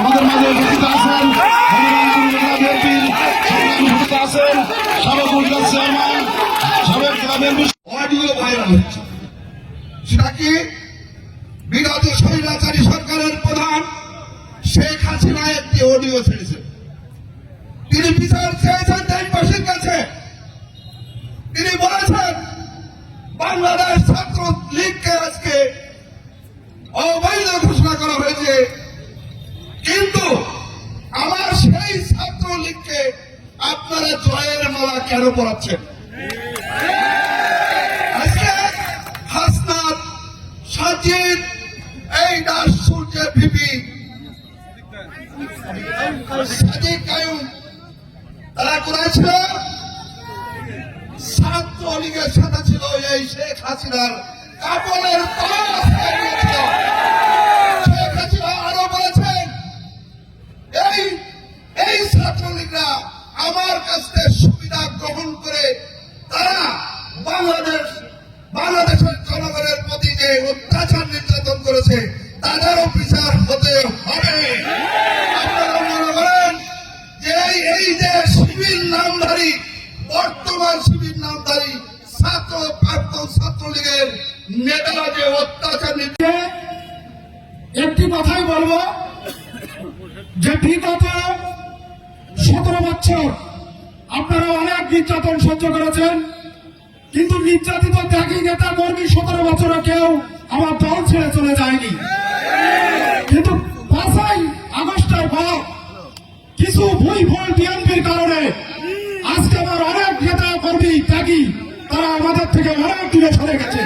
আমাদের মাঝে উপস্থিত আছেন সাবেক উপজেলা চেয়ারম্যান, সাবেক জেলা বিএনপি। অডিও ভাইরাল হচ্ছে, সেটা কি? বিগত স্বৈরাচারী সরকারের প্রধান শেখ হাসিনা একটি অডিও ছেড়েছেন। তিনি বিচার চেয়েছেন দেশবাসীর কাছে। তিনি বলেছেন বাংলাদেশ ছাত্র লীগকে আজকে অবৈধ ঘোষণা করা হয়েছে, কিন্তু আমার সেই ছাত্র লীগকে আপনারা জয়ের মালা কেন পড়াচ্ছেন? আজকে হাসনাত, সাজিদ, এই দাস সূর্যের ভিপি সাদিক কায়ুম, তারা করেছিল ছাত্র লীগের সাথে ছিল এই শেখ হাসিনার কাপড়ের শেখ হাসিনা আরো বলেছেন এই ছাত্রলীগরা আমার কাছ থেকে সুবিধা গ্রহণ করে তারা বাংলাদেশের জনগণের প্রতি যে অত্যাচার নির্যাতন করেছে তাদেরও বিচার হতে হবে। আপনারা মনে করেন যে এই যে শিবির নামধারী, বর্তমান শিবির নামধারী ছাত্রলীগের নেতারা যে অত্যাচার একটি কথাই বলবো যে বিগত 17 বছর আপনারা অনেক নির্যাতন সহ্য করেছেন, কিন্তু নির্যাতিত ত্যাগী নেতা কর্মী 17 বছরে কেউ আমার দল ছেড়ে চলে যায়নি। কিন্তু 5ই আগস্টের পর কিছু ভুল বিএনপির কারণে আজকে আমার অনেক নেতা কর্মী ত্যাগী তারা আমাদের থেকে অনেক দূরে সরে গেছে।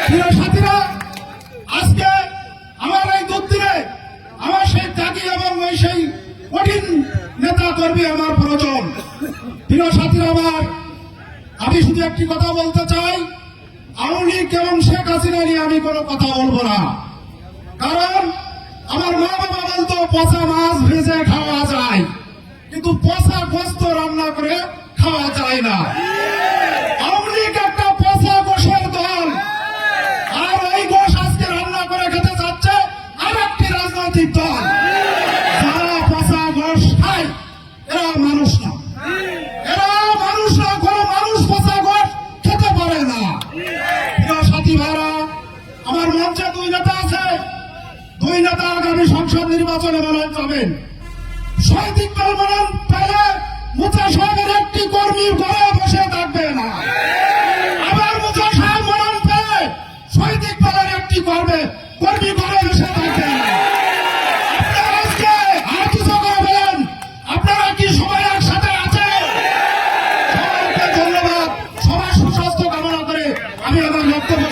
প্রিয় সাথীরা, আজকে আমার এই দুর্দিনে আমার সেই ত্যাগী এবং ওই সেই কঠিন নেতা কর্মী আমার প্রয়োজন। প্রিয় সাথীরা আমার, আমি শুধু একটি কথা বলতে চাই, আওয়ামী লীগ এবং শেখ হাসিনা নিয়ে আমি কোনো কথা বলবো না। কারণ আমার মা বাবা বলতো পচা মাছ ভেজে খাওয়া যায়, কিন্তু পচা গোস্ত রান্না করে খাওয়া যায় না। আওয়ামী লীগ একটা পচা গোশের দল, আর ওই গোশ আজকে রান্না করে খেতে যাচ্ছে আর একটি রাজনৈতিক দল। যারা পচা গোশ খায় এরা মানুষ না, এরা মানুষ না, কোনো মানুষ পচা গোশ খেতে পারে না। প্রিয় সাথী ভাইরা, আমার মঞ্চে 2 নেতা আছে, 2 নেতা আগামী সংসদ নির্বাচনে মনোনয়ন পাবেন। শহীদ ইকবাল মনোনয়ন পেলে মুছা সাহেবের একটি কর্মী ঘরে বসে থাকবে না। আবার মুছা সাহেব মনোনয়ন পেলে শহীদ ইকবালের একটি কর্মী ঘরে বসে থাকবে না। আপনারা আজকে হাত উঁচু করে বলেন, আপনারা কি সবাই একসাথে আছেন? সবাইকে ধন্যবাদ। সবার সুস্বাস্থ্য কামনা করে আমি আমার বক্তব্য